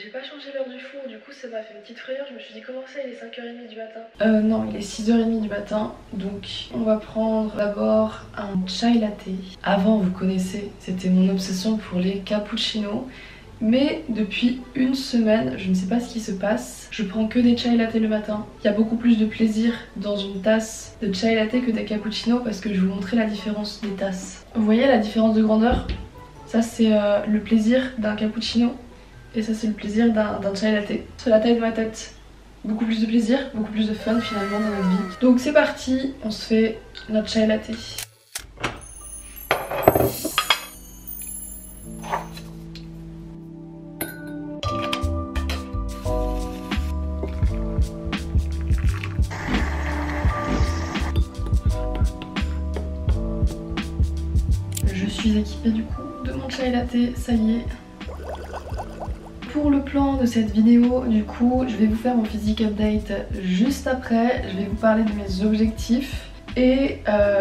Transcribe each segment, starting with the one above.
J'ai pas changé l'heure du four, du coup ça m'a fait une petite frayeur. Je me suis dit comment ça, il est 5h30 du matin? Non, il est 6h30 du matin. Donc on va prendre d'abord un chai latte. Avant, vous connaissez, c'était mon obsession pour les cappuccinos. Mais depuis une semaine, je ne sais pas ce qui se passe, je prends que des chai latte le matin. Il y a beaucoup plus de plaisir dans une tasse de chai latte que des cappuccinos parce que je vais vous montrer la différence des tasses. Vous voyez la différence de grandeur? Ça c'est le plaisir d'un cappuccino et ça c'est le plaisir d'un chai latte. C'est la taille de ma tête. Beaucoup plus de plaisir, beaucoup plus de fun finalement dans notre vie. Donc c'est parti, on se fait notre chai latte. Je suis équipée du coup de mon chai latte, ça y est. Pour le plan de cette vidéo, du coup, je vais vous faire mon physique update juste après. Je vais vous parler de mes objectifs et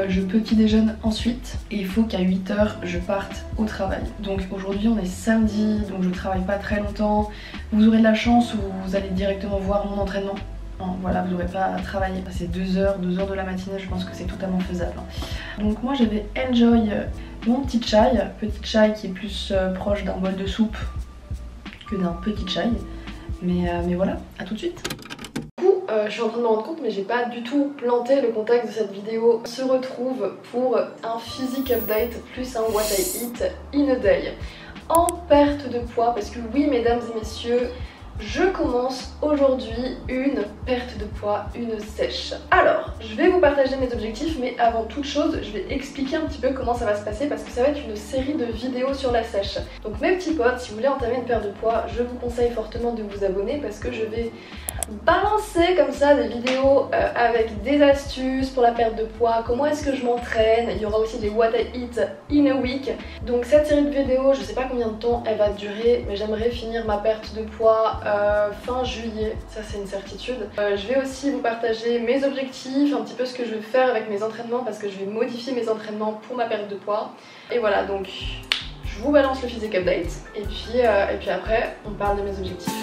je petit déjeune ensuite. Et il faut qu'à 8h, je parte au travail. Donc aujourd'hui, on est samedi, donc je travaille pas très longtemps. Vous aurez de la chance où vous allez directement voir mon entraînement. Non, voilà, vous n'aurez pas à travailler, passer 2 heures de la matinée, je pense que c'est totalement faisable. Donc moi je vais enjoy mon petit chai qui est plus proche d'un bol de soupe que d'un petit chai. Mais voilà, à tout de suite. Du coup, je suis en train de me rendre compte, mais j'ai pas du tout planté le contexte de cette vidéo. On se retrouve pour un physique update plus un what I eat in a day. En perte de poids, parce que oui mesdames et messieurs, je commence aujourd'hui une perte de poids, une sèche. Alors, je vais vous partager mes objectifs, mais avant toute chose, je vais expliquer un petit peu comment ça va se passer parce que ça va être une série de vidéos sur la sèche. Donc mes petits potes, si vous voulez entamer une perte de poids, je vous conseille fortement de vous abonner parce que je vais balancer comme ça des vidéos avec des astuces pour la perte de poids, comment est-ce que je m'entraîne, il y aura aussi des what I eat in a week. Donc cette série de vidéos, je sais pas combien de temps elle va durer, mais j'aimerais finir ma perte de poids fin juillet, ça c'est une certitude. Je vais aussi vous partager mes objectifs, un petit peu ce que je vais faire avec mes entraînements parce que je vais modifier mes entraînements pour ma perte de poids. Et voilà, donc je vous balance le physique update et puis après on parle de mes objectifs.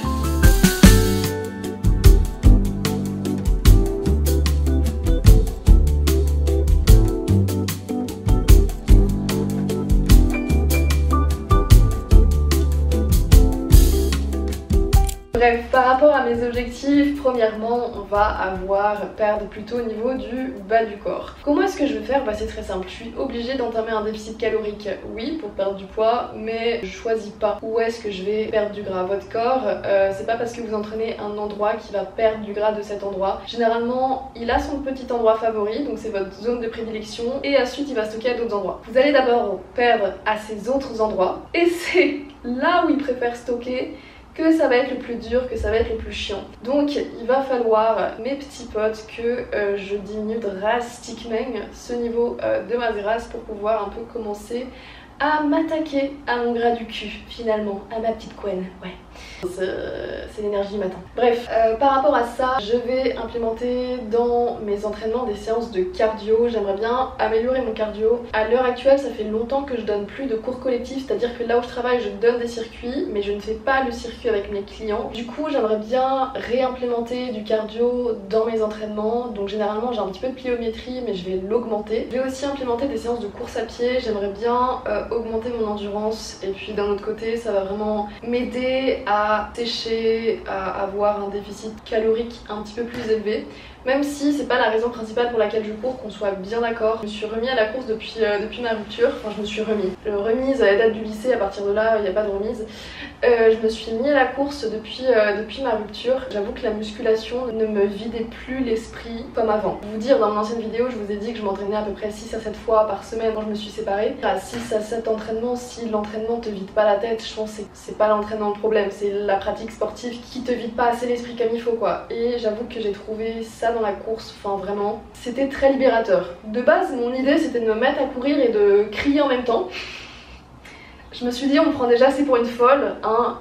Bref, par rapport à mes objectifs, premièrement, on va perdre plutôt au niveau du bas du corps. Comment est-ce que je vais faire? Bah c'est très simple, je suis obligée d'entamer un déficit calorique, oui, pour perdre du poids, mais je choisis pas où est-ce que je vais perdre du gras. Votre corps, c'est pas parce que vous entraînez un endroit qui va perdre du gras de cet endroit. Généralement, il a son petit endroit favori, donc c'est votre zone de prédilection, et ensuite il va stocker à d'autres endroits. Vous allez d'abord perdre à ces autres endroits, et c'est là où il préfère stocker que ça va être le plus dur, que ça va être le plus chiant. Donc il va falloir, mes petits potes, que je diminue drastiquement ce niveau de ma graisse pour pouvoir un peu commencer à m'attaquer à mon gras du cul, finalement, à ma petite couenne, ouais. C'est l'énergie du matin. Bref, par rapport à ça, je vais implémenter dans mes entraînements des séances de cardio. J'aimerais bien améliorer mon cardio. À l'heure actuelle, ça fait longtemps que je donne plus de cours collectifs, c'est-à-dire que là où je travaille, je donne des circuits, mais je ne fais pas le circuit avec mes clients. Du coup, j'aimerais bien réimplémenter du cardio dans mes entraînements. Donc généralement, j'ai un petit peu de pliométrie, mais je vais l'augmenter. Je vais aussi implémenter des séances de course à pied. J'aimerais bien augmenter mon endurance. Et puis d'un autre côté, ça va vraiment m'aider à sécher, à avoir un déficit calorique un petit peu plus élevé. Même si c'est pas la raison principale pour laquelle je cours, qu'on soit bien d'accord. Je me suis remis à la course depuis ma rupture. Enfin, je me suis remise à la date du lycée, à partir de là, il n'y a pas de remise. Je me suis mis à la course depuis ma rupture. J'avoue que la musculation ne me vidait plus l'esprit comme avant. Pour vous dire, dans mon ancienne vidéo, je vous ai dit que je m'entraînais à peu près 6 à 7 fois par semaine quand je me suis séparée. À 6 à 7 entraînements, si l'entraînement te vide pas la tête, je pense que c'est pas l'entraînement le problème, c'est la pratique sportive qui te vide pas assez l'esprit comme il faut quoi. Et j'avoue que j'ai trouvé ça dans la course, enfin vraiment, c'était très libérateur. De base, mon idée c'était de me mettre à courir et de crier en même temps. Je me suis dit, on me prend déjà assez pour une folle, hein,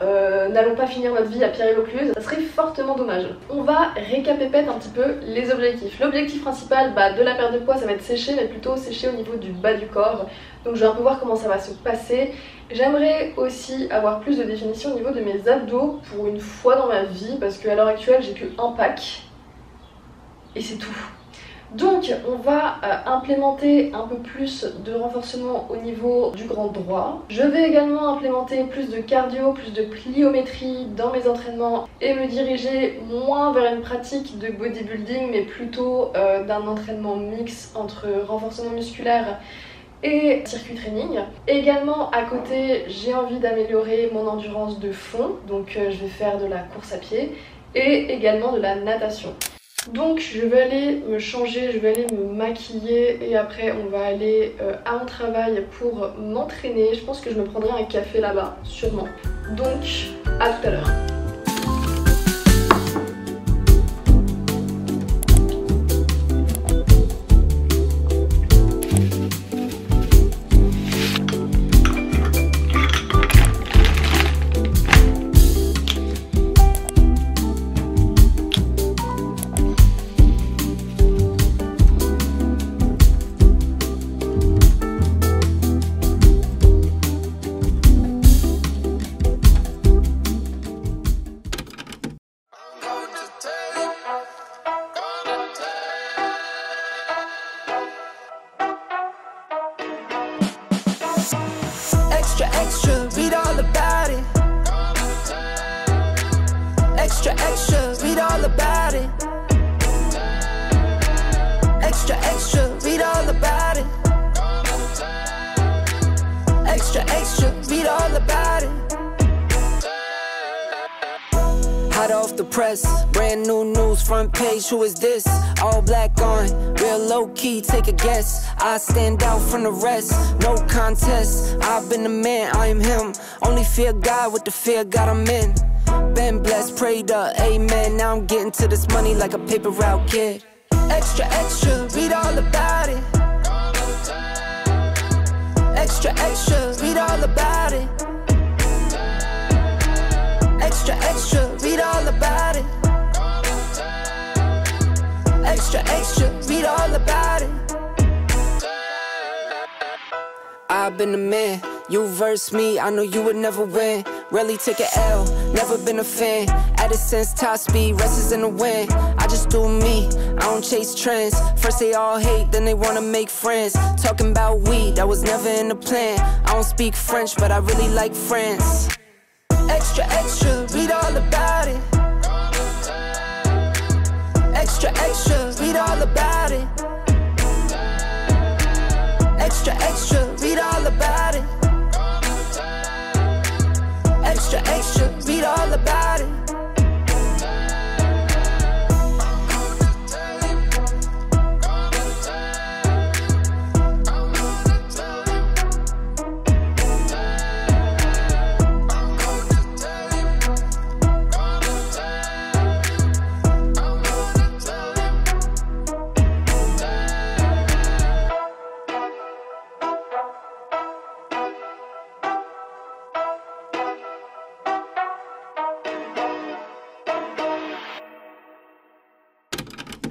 n'allons pas finir notre vie à Pierre-et-Vaucluse, ça serait fortement dommage. On va récapépète un petit peu les objectifs. L'objectif principal de la perte de poids, ça va être sécher, mais plutôt sécher au niveau du bas du corps. Donc je vais un peu voir comment ça va se passer. J'aimerais aussi avoir plus de définition au niveau de mes abdos pour une fois dans ma vie, parce qu'à l'heure actuelle, j'ai que un pack, et c'est tout. Donc on va implémenter un peu plus de renforcement au niveau du grand droit. Je vais également implémenter plus de cardio, plus de pliométrie dans mes entraînements et me diriger moins vers une pratique de bodybuilding mais plutôt d'un entraînement mix entre renforcement musculaire et circuit training. Également à côté, j'ai envie d'améliorer mon endurance de fond, donc je vais faire de la course à pied et également de la natation. Donc je vais aller me changer, je vais aller me maquiller et après on va aller à mon travail pour m'entraîner. Je pense que je me prendrai un café là-bas, sûrement. Donc à tout à l'heure. Extra, read all about it. Extra, read all about it. Extra, read all about it. Extra, read all about it. Hot off the press, brand new news, front page, who is this? All black on, real low key, take a guess. I stand out from the rest, no contest. I've been the man, I am him. Only fear God with the fear God I'm in. Been blessed, prayed up, amen. Now I'm getting to this money like a paper route kid. Extra, read all about it. Extra, read all about it. Extra, read all about it. Extra, read all about it. I've been the man, you verse me, I know you would never win. Rarely take an L, never been a fan. Added sense, top speed, rest is in the wind. I just do me, I don't chase trends. First they all hate, then they wanna make friends. Talking about weed, that was never in the plan. I don't speak French, but I really like friends. Extra, read all about it. Extra, read all about it. Extra, read all about it. Extra, read all about it.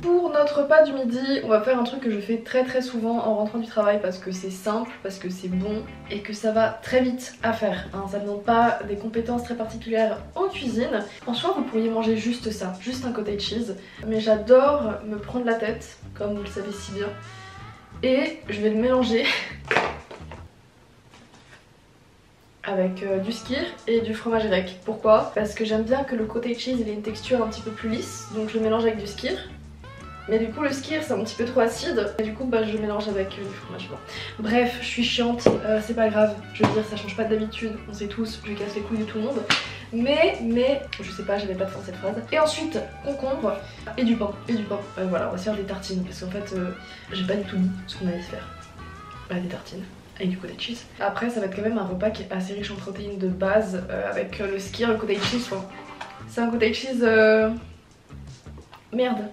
Pour notre repas du midi, on va faire un truc que je fais très souvent en rentrant du travail parce que c'est simple, parce que c'est bon et que ça va très vite à faire. Hein. Ça ne demande pas des compétences très particulières en cuisine. En soi, vous pourriez manger juste ça, juste un cottage cheese. Mais j'adore me prendre la tête, comme vous le savez si bien. Et je vais le mélanger avec du skyr et du fromage grec. Pourquoi? Parce que j'aime bien que le cottage cheese ait une texture un petit peu plus lisse. Donc je le mélange avec du skyr. Mais du coup le skyr c'est un petit peu trop acide et du coup je mélange avec du fromage blanc. Bref, je suis chiante, c'est pas grave, je veux dire ça change pas d'habitude, on sait tous, je casse les couilles de tout le monde. Mais, je sais pas, j'avais pas de fin cette phrase. Et ensuite, concombre et du pain, voilà, on va se faire des tartines parce qu'en fait j'ai pas du tout dit ce qu'on allait se faire. Bah des tartines avec du cottage cheese. Après ça va être quand même un repas qui est assez riche en protéines de base avec le skyr, le cottage cheese, enfin, c'est un cottage cheese... Merde.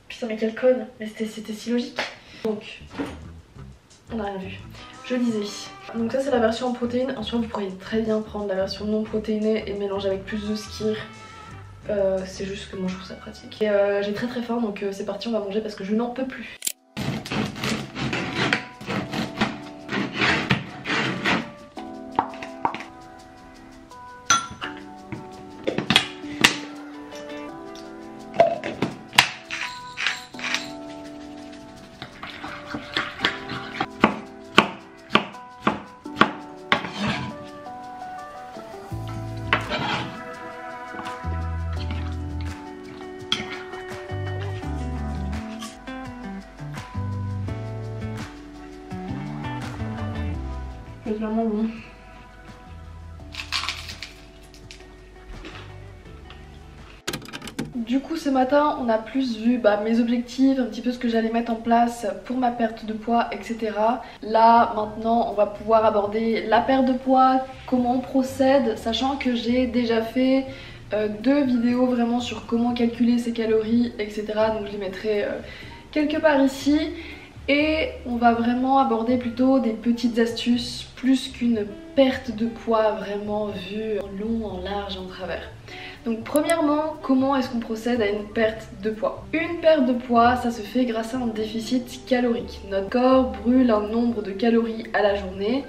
Putain mais quelle conne, mais c'était si logique. Donc, on n'a rien vu. je disais. Donc ça c'est la version en protéines. Ensuite vous pourriez très bien prendre la version non protéinée et mélanger avec plus de skyr. C'est juste que moi je trouve ça pratique. Et j'ai très faim donc c'est parti, on va manger parce que je n'en peux plus. C'est vraiment bon. Du coup ce matin on a plus vu mes objectifs, un petit peu ce que j'allais mettre en place pour ma perte de poids, etc. Là maintenant on va pouvoir aborder la perte de poids, comment on procède, sachant que j'ai déjà fait 2 vidéos vraiment sur comment calculer ses calories, etc. Donc je les mettrai quelque part ici. Et on va vraiment aborder plutôt des petites astuces plus qu'une perte de poids vraiment vue en long, en large, en travers. Donc premièrement, comment est-ce qu'on procède à une perte de poids? Une perte de poids, ça se fait grâce à un déficit calorique. Notre corps brûle un nombre de calories à la journée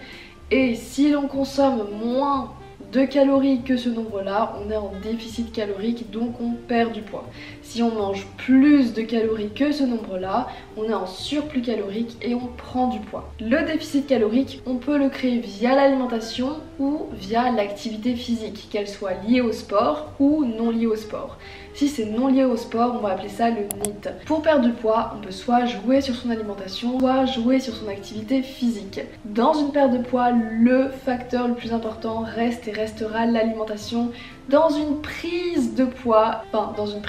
et si l'on consomme moins de calories que ce nombre-là, on est en déficit calorique, donc on perd du poids. Si on mange plus de calories que ce nombre-là, on est en surplus calorique et on prend du poids. Le déficit calorique, on peut le créer via l'alimentation ou via l'activité physique, qu'elle soit liée au sport ou non liée au sport. Si c'est non lié au sport, on va appeler ça le NEAT. Pour perdre du poids, on peut soit jouer sur son alimentation, soit jouer sur son activité physique. Dans une perte de poids, le facteur le plus important reste et restera l'alimentation. Dans une prise de poids, dans une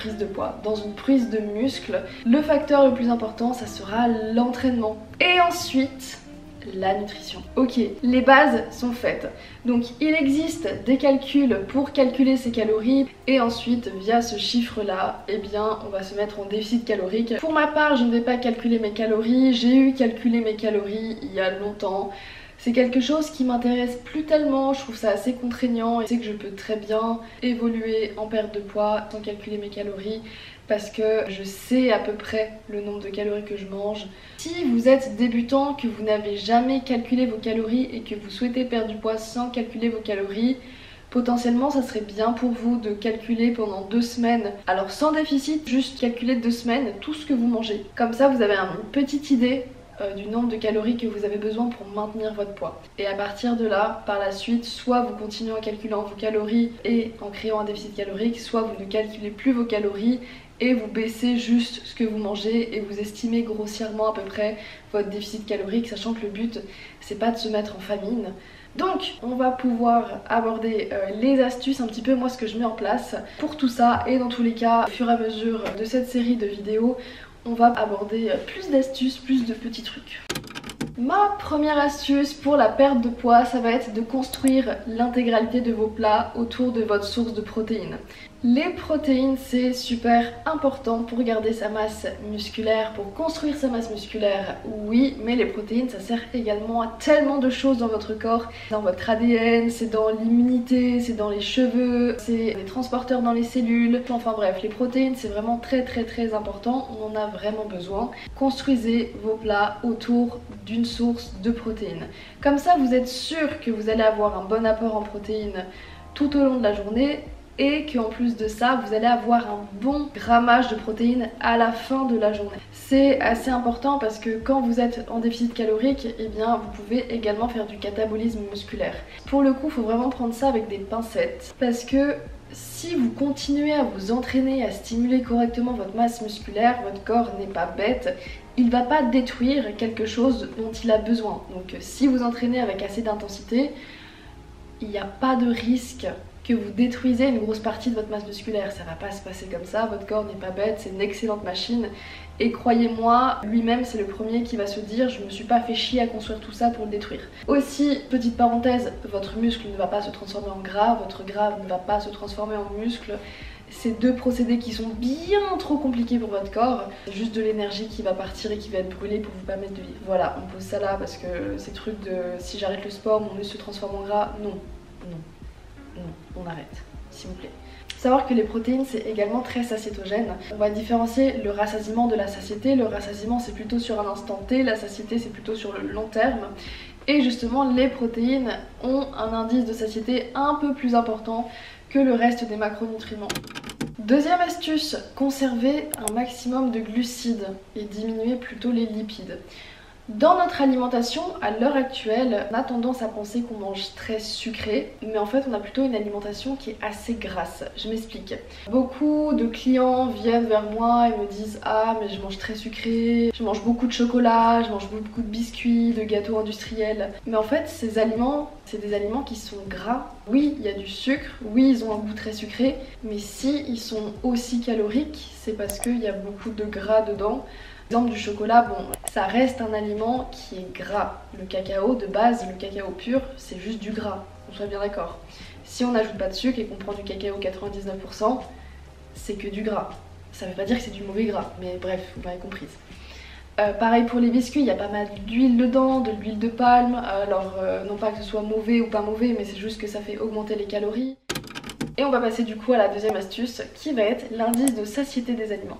prise de muscle, le facteur le plus important, ça sera l'entraînement. Et ensuite, la nutrition. Ok, les bases sont faites. Donc il existe des calculs pour calculer ses calories et ensuite via ce chiffre là, eh bien on va se mettre en déficit calorique. Pour ma part, je ne vais pas calculer mes calories. J'ai eu calculé mes calories il y a longtemps. C'est quelque chose qui m'intéresse plus tellement, je trouve ça assez contraignant et c'est que je peux très bien évoluer en perte de poids sans calculer mes calories parce que je sais à peu près le nombre de calories que je mange. Si vous êtes débutant, que vous n'avez jamais calculé vos calories et que vous souhaitez perdre du poids sans calculer vos calories, potentiellement ça serait bien pour vous de calculer pendant 2 semaines, alors sans déficit, juste calculer 2 semaines tout ce que vous mangez. Comme ça vous avez une petite idée du nombre de calories que vous avez besoin pour maintenir votre poids. Et à partir de là, par la suite, soit vous continuez en calculant vos calories et en créant un déficit calorique, soit vous ne calculez plus vos calories et vous baissez juste ce que vous mangez et vous estimez grossièrement à peu près votre déficit calorique, sachant que le but c'est pas de se mettre en famine. Donc on va pouvoir aborder les astuces, un petit peu moi ce que je mets en place pour tout ça, et dans tous les cas au fur et à mesure de cette série de vidéos on va aborder plus d'astuces, plus de petits trucs. Ma première astuce pour la perte de poids, ça va être de construire l'intégralité de vos plats autour de votre source de protéines. Les protéines, c'est super important pour garder sa masse musculaire, pour construire sa masse musculaire, oui, mais les protéines, ça sert également à tellement de choses dans votre corps. Dans votre ADN, c'est dans l'immunité, c'est dans les cheveux, c'est les transporteurs dans les cellules. Enfin bref, les protéines, c'est vraiment très important, on en a vraiment besoin. Construisez vos plats autour d'une source de protéines. Comme ça, vous êtes sûr que vous allez avoir un bon apport en protéines tout au long de la journée, et qu'en plus de ça vous allez avoir un bon grammage de protéines à la fin de la journée. C'est assez important parce que quand vous êtes en déficit calorique, eh bien vous pouvez également faire du catabolisme musculaire. Pour le coup, il faut vraiment prendre ça avec des pincettes parce que si vous continuez à vous entraîner, à stimuler correctement votre masse musculaire, votre corps n'est pas bête, il va pas détruire quelque chose dont il a besoin. Donc si vous entraînez avec assez d'intensité, il n'y a pas de risque que vous détruisez une grosse partie de votre masse musculaire. Ça va pas se passer comme ça, votre corps n'est pas bête, c'est une excellente machine. Et croyez-moi, lui-même c'est le premier qui va se dire je me suis pas fait chier à construire tout ça pour le détruire. Aussi, petite parenthèse, votre muscle ne va pas se transformer en gras, votre gras ne va pas se transformer en muscle. C'est deux procédés qui sont bien trop compliqués pour votre corps. C'est juste de l'énergie qui va partir et qui va être brûlée pour vous permettre de vivre. Voilà, on pose ça là parce que ces trucs de si j'arrête le sport, mon muscle se transforme en gras, non, non, non, on arrête, s'il vous plaît. Savoir que les protéines c'est également très satiétogène. On va différencier le rassasiement de la satiété. Le rassasiement c'est plutôt sur un instant T, la satiété c'est plutôt sur le long terme. Et justement les protéines ont un indice de satiété un peu plus important que le reste des macronutriments. Deuxième astuce, conserver un maximum de glucides et diminuer plutôt les lipides. Dans notre alimentation, à l'heure actuelle, on a tendance à penser qu'on mange très sucré, mais en fait on a plutôt une alimentation qui est assez grasse. Je m'explique. Beaucoup de clients viennent vers moi et me disent « Ah mais je mange très sucré, je mange beaucoup de chocolat, je mange beaucoup de biscuits, de gâteaux industriels. » Mais en fait ces aliments, c'est des aliments qui sont gras. Oui, il y a du sucre, oui ils ont un goût très sucré, mais si ils sont aussi caloriques, c'est parce qu'il y a beaucoup de gras dedans. Exemple du chocolat, bon, ça reste un aliment qui est gras. Le cacao de base, le cacao pur, c'est juste du gras, on soit bien d'accord. Si on n'ajoute pas de sucre et qu'on prend du cacao 99%, c'est que du gras. Ça veut pas dire que c'est du mauvais gras, mais bref, vous m'avez comprise. Pareil pour les biscuits, il y a pas mal d'huile dedans, de l'huile de palme. Alors non pas que ce soit mauvais ou pas mauvais, mais c'est juste que ça fait augmenter les calories. Et on va passer du coup à la deuxième astuce qui va être l'indice de satiété des aliments.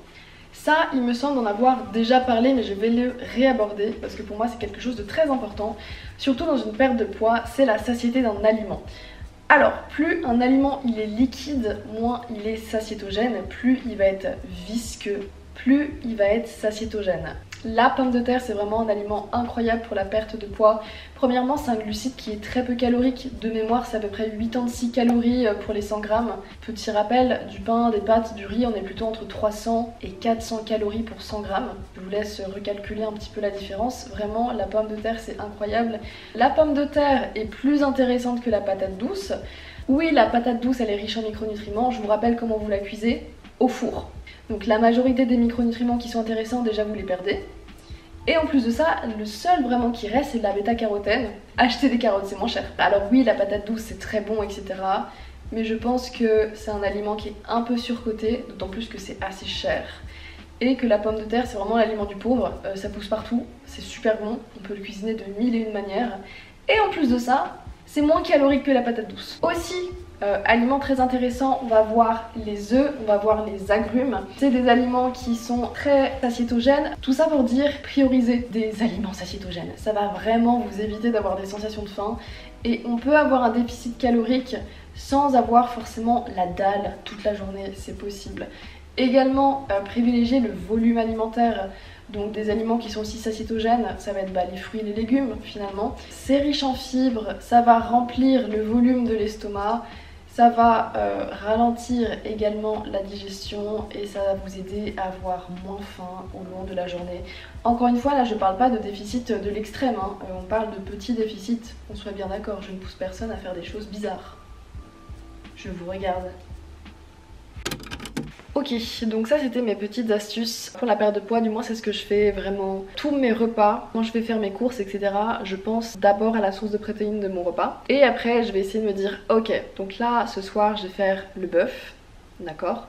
Ça, il me semble d'en avoir déjà parlé, mais je vais le réaborder parce que pour moi c'est quelque chose de très important, surtout dans une perte de poids, c'est la satiété d'un aliment. Alors, plus un aliment il est liquide, moins il est satiétogène, plus il va être visqueux, plus il va être satiétogène. La pomme de terre c'est vraiment un aliment incroyable pour la perte de poids. Premièrement c'est un glucide qui est très peu calorique, de mémoire c'est à peu près 86 calories pour les 100 grammes. Petit rappel, du pain, des pâtes, du riz on est plutôt entre 300 et 400 calories pour 100 grammes. Je vous laisse recalculer un petit peu la différence, vraiment la pomme de terre c'est incroyable. La pomme de terre est plus intéressante que la patate douce. Oui la patate douce elle est riche en micronutriments, je vous rappelle comment vous la cuisez, au four. Donc la majorité des micronutriments qui sont intéressants, déjà vous les perdez. Et en plus de ça, le seul vraiment qui reste, c'est de la bêta-carotène. Acheter des carottes, c'est moins cher. Alors oui, la patate douce, c'est très bon, etc. Mais je pense que c'est un aliment qui est un peu surcoté, d'autant plus que c'est assez cher. Et que la pomme de terre, c'est vraiment l'aliment du pauvre. Ça pousse partout, c'est super bon, on peut le cuisiner de 1000 et une manières. Et en plus de ça, c'est moins calorique que la patate douce. Aussi, aliments très intéressants, on va voir les œufs, on va voir les agrumes. C'est des aliments qui sont très satiétogènes. Tout ça pour dire prioriser des aliments satiétogènes. Ça va vraiment vous éviter d'avoir des sensations de faim. Et on peut avoir un déficit calorique sans avoir forcément la dalle toute la journée, c'est possible. Également, privilégier le volume alimentaire. Donc des aliments qui sont aussi satiétogènes, ça va être les fruits et les légumes finalement. C'est riche en fibres, ça va remplir le volume de l'estomac. Ça va ralentir également la digestion et ça va vous aider à avoir moins faim au long de la journée. Encore une fois, là je parle pas de déficit de l'extrême, hein. On parle de petits déficits, on soit bien d'accord, je ne pousse personne à faire des choses bizarres. Je vous regarde. Ok, donc ça c'était mes petites astuces pour la perte de poids, du moins c'est ce que je fais vraiment tous mes repas. Quand je vais faire mes courses etc, je pense d'abord à la source de protéines de mon repas. Et après je vais essayer de me dire, ok, donc là ce soir je vais faire le bœuf, d'accord.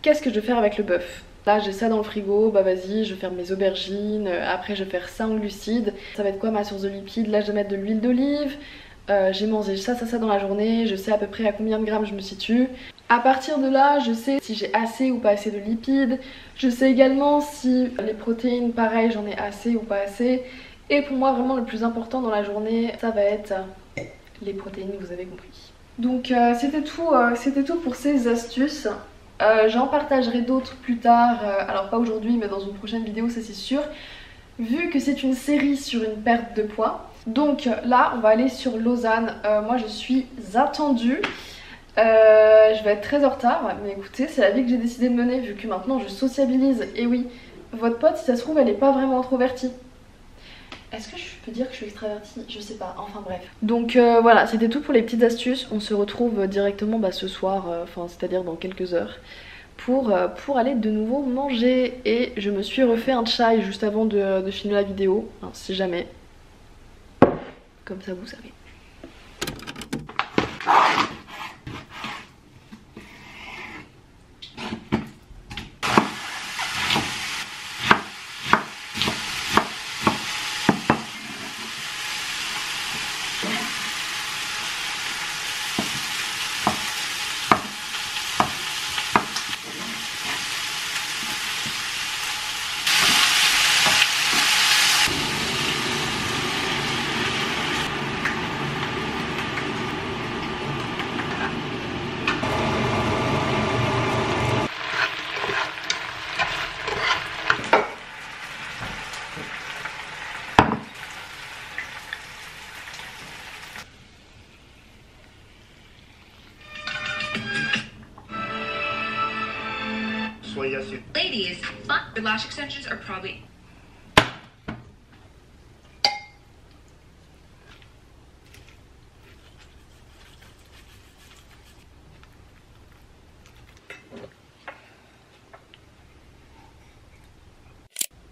Qu'est-ce que je vais faire avec le bœuf? Là j'ai ça dans le frigo, bah vas-y je vais faire mes aubergines, après je vais faire ça en glucides. Ça va être quoi ma source de lipides? Là je vais mettre de l'huile d'olive. J'ai mangé ça dans la journée, je sais à peu près à combien de grammes je me situe. À partir de là, je sais si j'ai assez ou pas assez de lipides. Je sais également si les protéines, pareil, j'en ai assez ou pas assez. Et pour moi, vraiment le plus important dans la journée, ça va être les protéines, vous avez compris. Donc c'était tout pour ces astuces. J'en partagerai d'autres plus tard, alors pas aujourd'hui mais dans une prochaine vidéo, ça c'est sûr. Vu que c'est une série sur une perte de poids. Donc là on va aller sur Lausanne, moi je suis attendue. Je vais être très en retard, mais écoutez c'est la vie que j'ai décidé de mener vu que maintenant je sociabilise. Et oui, votre pote si ça se trouve elle est pas vraiment introvertie. Est-ce que je peux dire que je suis extravertie? Je sais pas, enfin bref. Donc voilà, c'était tout pour les petites astuces. On se retrouve directement ce soir, c'est-à-dire dans quelques heures. Pour aller de nouveau manger. Et je me suis refait un chai juste avant de filmer la vidéo, hein, si jamais. Comme ça vous savez. Ladies, your lash extensions are probably...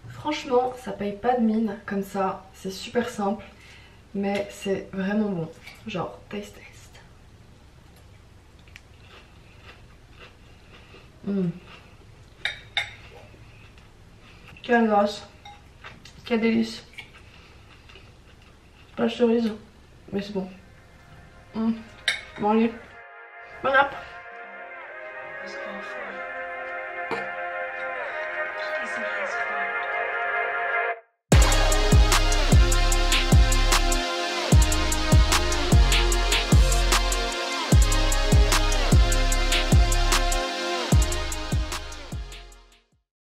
Franchement, ça paye pas de mine comme ça, c'est super simple, mais c'est vraiment bon. Genre, taste test. Quelle grâce, quel délice. Pas de cerise, mais c'est bon. Bon allez, bon app.